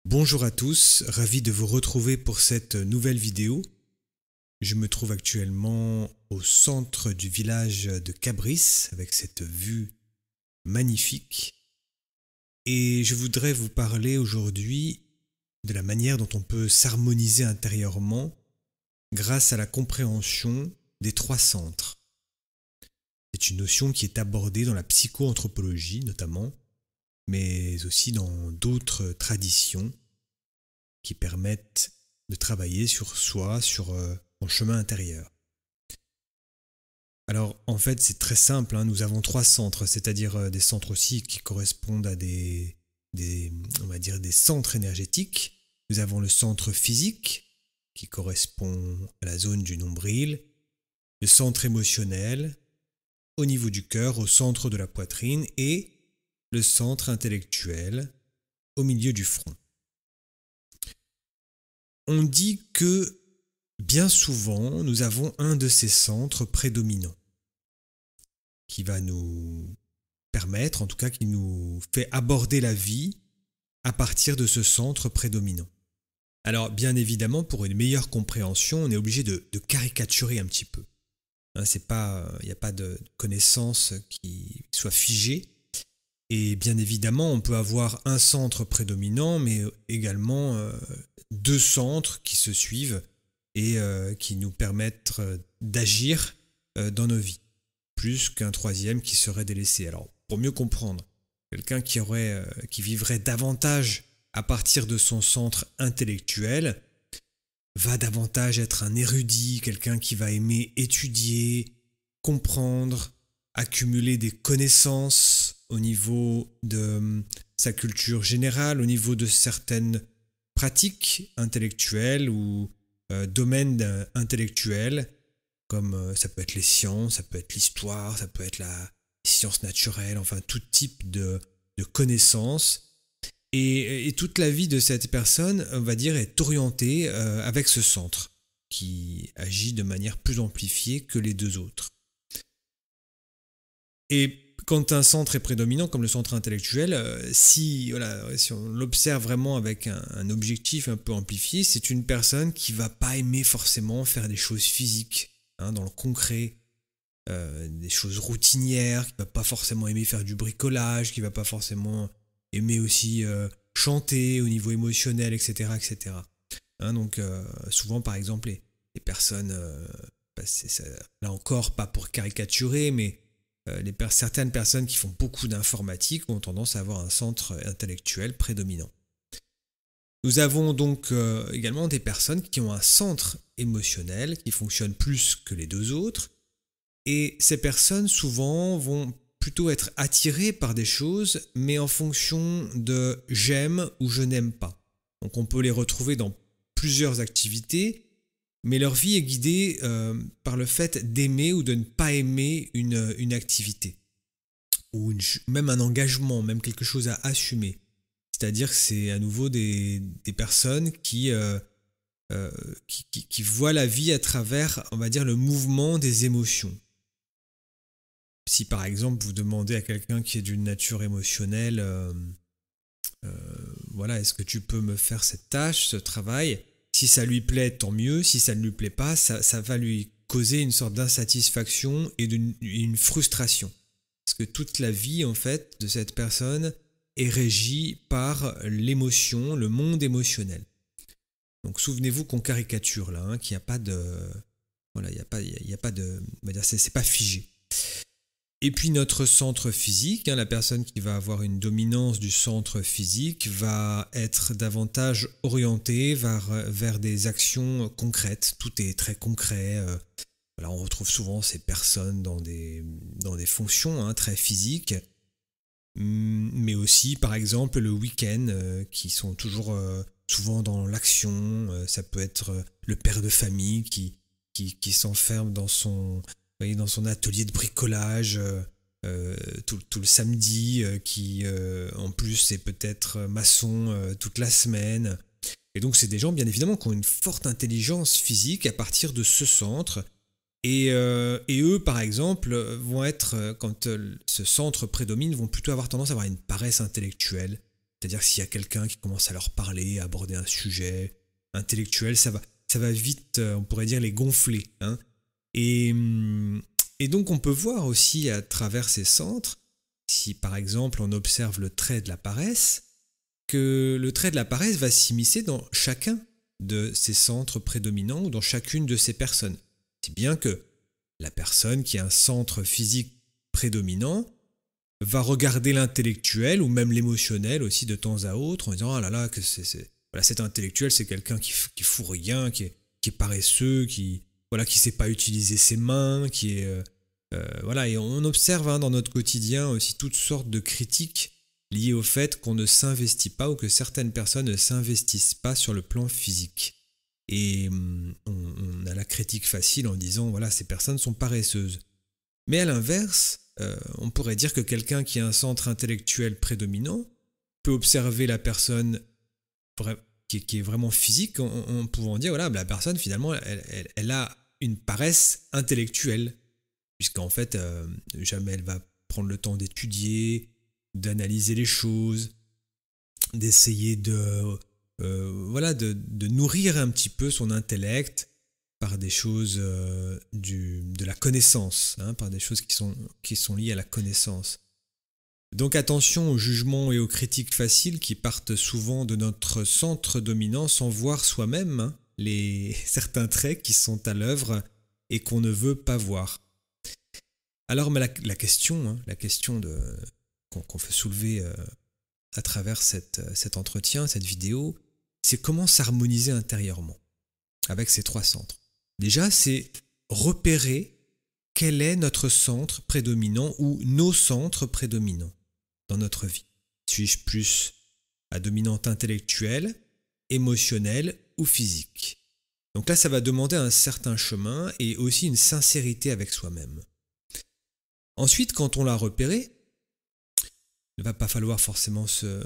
Bonjour à tous, ravi de vous retrouver pour cette nouvelle vidéo. Je me trouve actuellement au centre du village de Cabris avec cette vue magnifique et je voudrais vous parler aujourd'hui de la manière dont on peut s'harmoniser intérieurement grâce à la compréhension des trois centres. C'est une notion qui est abordée dans la psychoanthropologie notamment, mais aussi dans d'autres traditions qui permettent de travailler sur soi, sur son chemin intérieur. Alors en fait c'est très simple, nous avons trois centres, c'est-à-dire des centres aussi qui correspondent à on va dire des centres énergétiques. Nous avons le centre physique qui correspond à la zone du nombril, le centre émotionnel au niveau du cœur, au centre de la poitrine et le centre intellectuel au milieu du front. On dit que bien souvent, nous avons un de ces centres prédominants qui va nous permettre, en tout cas qui nous fait aborder la vie à partir de ce centre prédominant. Alors bien évidemment, pour une meilleure compréhension, on est obligé de caricaturer un petit peu. Il n'y a pas de connaissance qui soit figée. Et bien évidemment, on peut avoir un centre prédominant, mais également deux centres qui se suivent et qui nous permettent d'agir dans nos vies, plus qu'un troisième qui serait délaissé. Alors, pour mieux comprendre, quelqu'un qui vivrait davantage à partir de son centre intellectuel va davantage être un érudit, quelqu'un qui va aimer étudier, comprendre, accumuler des connaissances au niveau de sa culture générale, au niveau de certaines pratiques intellectuelles ou domaines intellectuels, comme ça peut être les sciences, ça peut être l'histoire, ça peut être la science naturelle, enfin tout type de connaissances. Et toute la vie de cette personne, on va dire, est orientée avec ce centre qui agit de manière plus amplifiée que les deux autres. Et quand un centre est prédominant, comme le centre intellectuel, si on l'observe vraiment avec un objectif un peu amplifié, c'est une personne qui ne va pas aimer forcément faire des choses physiques, dans le concret, des choses routinières, qui ne va pas forcément aimer faire du bricolage, qui ne va pas forcément aimer aussi chanter au niveau émotionnel, etc. etc. Donc souvent, par exemple, les personnes, là encore, pas pour caricaturer, mais certaines personnes qui font beaucoup d'informatique ont tendance à avoir un centre intellectuel prédominant. Nous avons donc également des personnes qui ont un centre émotionnel qui fonctionne plus que les deux autres, et ces personnes souvent vont plutôt être attirées par des choses, mais en fonction de j'aime ou je n'aime pas. Donc on peut les retrouver dans plusieurs activités, mais leur vie est guidée par le fait d'aimer ou de ne pas aimer une activité, ou même un engagement, même quelque chose à assumer. C'est-à-dire que c'est à nouveau des personnes qui voient la vie à travers, on va dire, le mouvement des émotions. Si par exemple vous demandez à quelqu'un qui est d'une nature émotionnelle, est-ce que tu peux me faire cette tâche, ce travail ? Si ça lui plaît, tant mieux. Si ça ne lui plaît pas, ça va lui causer une sorte d'insatisfaction et une frustration. Parce que toute la vie, en fait, de cette personne est régie par l'émotion, le monde émotionnel. Donc souvenez-vous qu'on caricature là, qu'il n'y a pas de... Voilà, il n'y a pas de... On va dire, c'est pas figé. Et puis notre centre physique, la personne qui va avoir une dominance du centre physique va être davantage orientée vers des actions concrètes. Tout est très concret. On retrouve souvent ces personnes dans des fonctions très physiques, mais aussi par exemple le week-end qui sont toujours souvent dans l'action. Ça peut être le père de famille qui s'enferme dans son atelier de bricolage tout le samedi, qui en plus est peut-être maçon toute la semaine. Et donc c'est des gens bien évidemment qui ont une forte intelligence physique à partir de ce centre. Et eux par exemple vont être, quand ce centre prédomine, vont plutôt avoir tendance à avoir une paresse intellectuelle, C'est-à-dire s'il y a quelqu'un qui commence à leur parler, à aborder un sujet intellectuel, ça va vite, on pourrait dire, les gonfler. Hein. Et, et donc on peut voir aussi à travers ces centres, si par exemple on observe le trait de la paresse, que le trait de la paresse va s'immiscer dans chacun de ces centres prédominants ou dans chacune de ces personnes. Si bien que la personne qui a un centre physique prédominant va regarder l'intellectuel ou même l'émotionnel aussi de temps à autre en disant « Ah là là, que voilà, cet intellectuel, c'est quelqu'un qui fout rien, qui est paresseux, qui sait pas utiliser ses mains, qui est... voilà, et on observe dans notre quotidien aussi toutes sortes de critiques liées au fait qu'on ne s'investit pas ou que certaines personnes ne s'investissent pas sur le plan physique. Et on a la critique facile en disant « Voilà, ces personnes sont paresseuses ». Mais à l'inverse, on pourrait dire que quelqu'un qui a un centre intellectuel prédominant peut observer la personne qui est vraiment physique en pouvant dire voilà, la personne finalement elle a une paresse intellectuelle puisqu'en fait jamais elle va prendre le temps d'étudier, d'analyser les choses, d'essayer de nourrir un petit peu son intellect par des choses de la connaissance, hein, par des choses qui sont liées à la connaissance. Donc attention aux jugements et aux critiques faciles qui partent souvent de notre centre dominant sans voir soi-même certains traits qui sont à l'œuvre et qu'on ne veut pas voir. Alors mais la question qu'on veut soulever à travers cet entretien, cette vidéo, c'est comment s'harmoniser intérieurement avec ces trois centres. Déjà, c'est repérer quel est notre centre prédominant ou nos centres prédominants dans notre vie. Suis-je plus à dominante intellectuelle, émotionnelle ou physique? Donc là, ça va demander un certain chemin et aussi une sincérité avec soi-même. Ensuite, quand on l'a repéré, il ne va pas falloir forcément se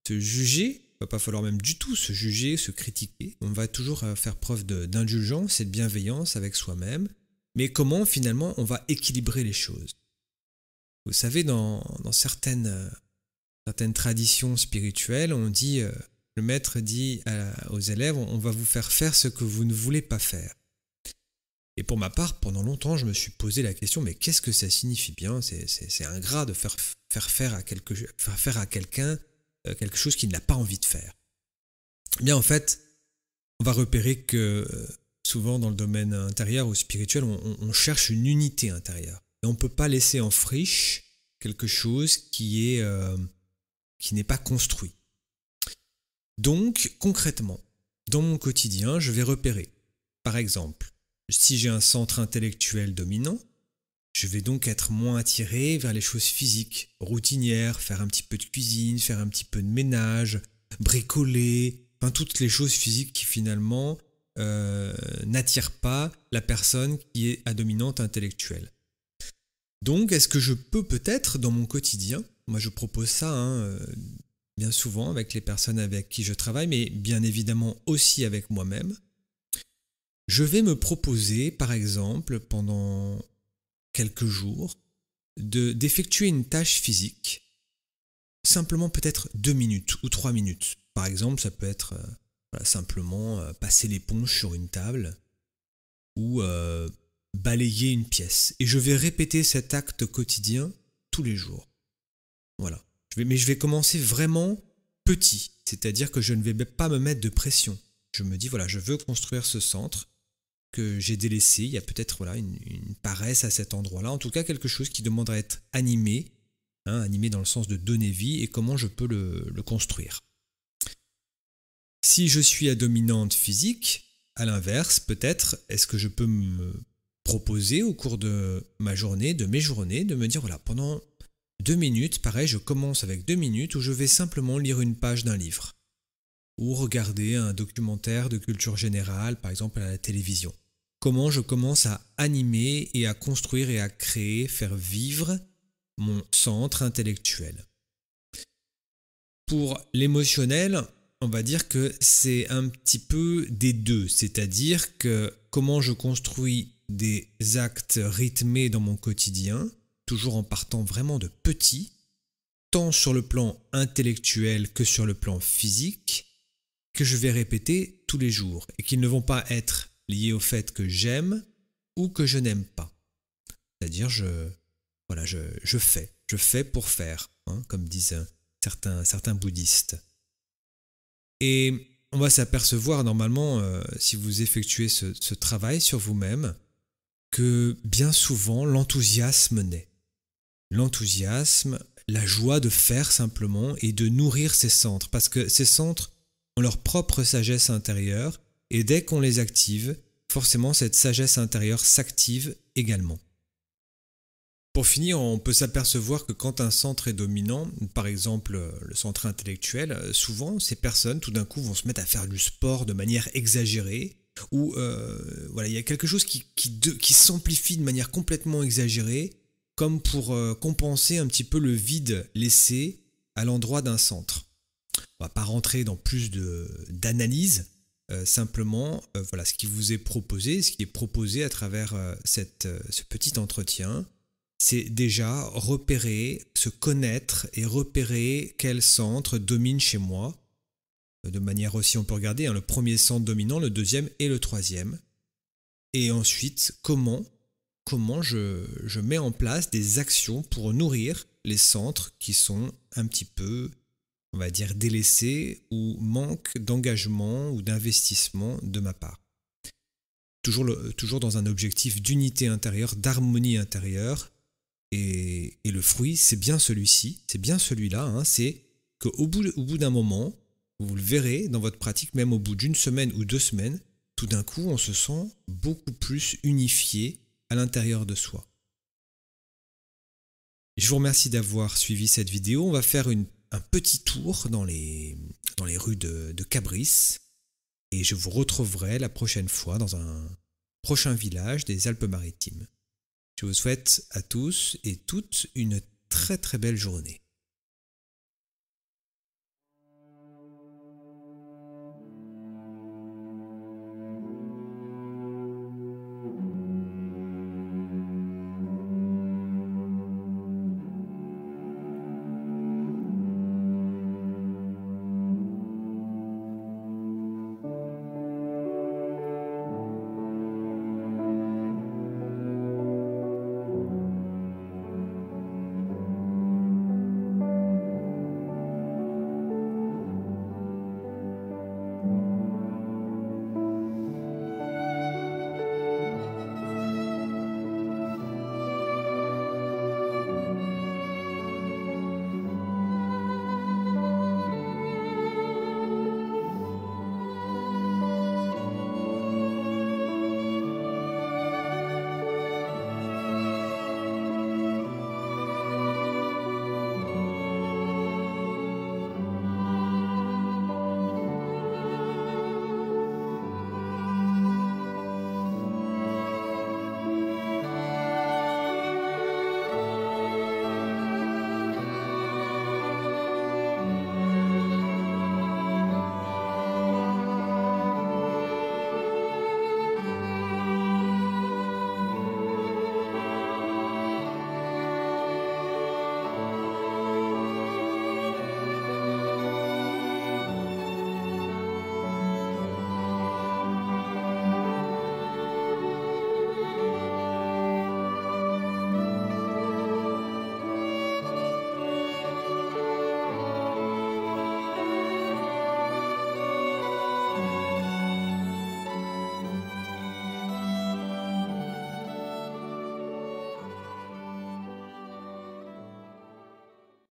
juger, il ne va pas falloir même du tout se juger, se critiquer. On va toujours faire preuve d'indulgence et de bienveillance avec soi-même. Mais comment finalement on va équilibrer les choses? Vous savez, dans certaines traditions spirituelles, on dit, le maître dit aux élèves, on va vous faire faire ce que vous ne voulez pas faire. Et pour ma part, pendant longtemps, je me suis posé la question, mais qu'est-ce que ça signifie bien? C'est ingrat de faire faire à quelqu'un quelque chose qu'il n'a pas envie de faire. Eh bien, en fait, on va repérer que souvent dans le domaine intérieur ou spirituel, on cherche une unité intérieure. Et on ne peut pas laisser en friche quelque chose qui n'est pas construit. Donc, concrètement, dans mon quotidien, je vais repérer, par exemple, si j'ai un centre intellectuel dominant, je vais donc être moins attiré vers les choses physiques, routinières, faire un petit peu de cuisine, faire un petit peu de ménage, bricoler, enfin toutes les choses physiques qui finalement n'attirent pas la personne qui est à dominante intellectuelle. Donc, est-ce que je peux peut-être dans mon quotidien, moi je propose ça bien souvent avec les personnes avec qui je travaille, mais bien évidemment aussi avec moi-même, je vais me proposer, par exemple, pendant quelques jours, d'effectuer une tâche physique, simplement peut-être 2 minutes ou 3 minutes. Par exemple, ça peut être simplement passer l'éponge sur une table ou balayer une pièce. Et je vais répéter cet acte quotidien tous les jours. Voilà. Mais je vais commencer vraiment petit, c'est-à-dire que je ne vais pas me mettre de pression. Je me dis, voilà, je veux construire ce centre que j'ai délaissé, il y a peut-être une paresse à cet endroit-là, en tout cas quelque chose qui demande à être animé, animé dans le sens de donner vie, et comment je peux le construire. Si je suis à dominante physique, à l'inverse, peut-être, est-ce que je peux me proposer au cours de ma journée, de mes journées, de me dire, voilà, pendant 2 minutes, pareil, je commence avec 2 minutes où je vais simplement lire une page d'un livre. Ou regarder un documentaire de culture générale, par exemple à la télévision. Comment je commence à animer et à construire et à créer, faire vivre mon centre intellectuel. Pour l'émotionnel, on va dire que c'est un petit peu des deux, c'est-à-dire que comment je construis des actes rythmés dans mon quotidien, toujours en partant vraiment de petits, tant sur le plan intellectuel que sur le plan physique, que je vais répéter tous les jours et qui ne vont pas être liés au fait que j'aime ou que je n'aime pas. C'est-à-dire, je fais pour faire, hein, comme disent certains bouddhistes. Et on va s'apercevoir normalement, si vous effectuez ce travail sur vous-même, que bien souvent l'enthousiasme naît. L'enthousiasme, la joie de faire simplement et de nourrir ces centres, parce que ces centres ont leur propre sagesse intérieure, et dès qu'on les active, forcément cette sagesse intérieure s'active également. Pour finir, on peut s'apercevoir que quand un centre est dominant, par exemple le centre intellectuel, souvent ces personnes tout d'un coup vont se mettre à faire du sport de manière exagérée, ou il y a quelque chose qui s'amplifie de manière complètement exagérée, comme pour compenser un petit peu le vide laissé à l'endroit d'un centre. On ne va pas rentrer dans plus d'analyse, simplement ce qui vous est proposé, ce qui est proposé à travers ce petit entretien, c'est déjà repérer, se connaître et repérer quel centre domine chez moi. De manière aussi, on peut regarder le premier centre dominant, le deuxième et le troisième. Et ensuite, comment je mets en place des actions pour nourrir les centres qui sont un petit peu, on va dire, délaissés ou manquent d'engagement ou d'investissement de ma part. Toujours dans un objectif d'unité intérieure, d'harmonie intérieure. Et le fruit, c'est bien celui-ci, c'est bien celui-là, hein, c'est qu'au bout d'un moment, vous le verrez dans votre pratique, même au bout d'une semaine ou 2 semaines, tout d'un coup, on se sent beaucoup plus unifié à l'intérieur de soi. Je vous remercie d'avoir suivi cette vidéo. On va faire un petit tour dans les rues de Cabris et je vous retrouverai la prochaine fois dans un prochain village des Alpes-Maritimes. Je vous souhaite à tous et toutes une très très belle journée.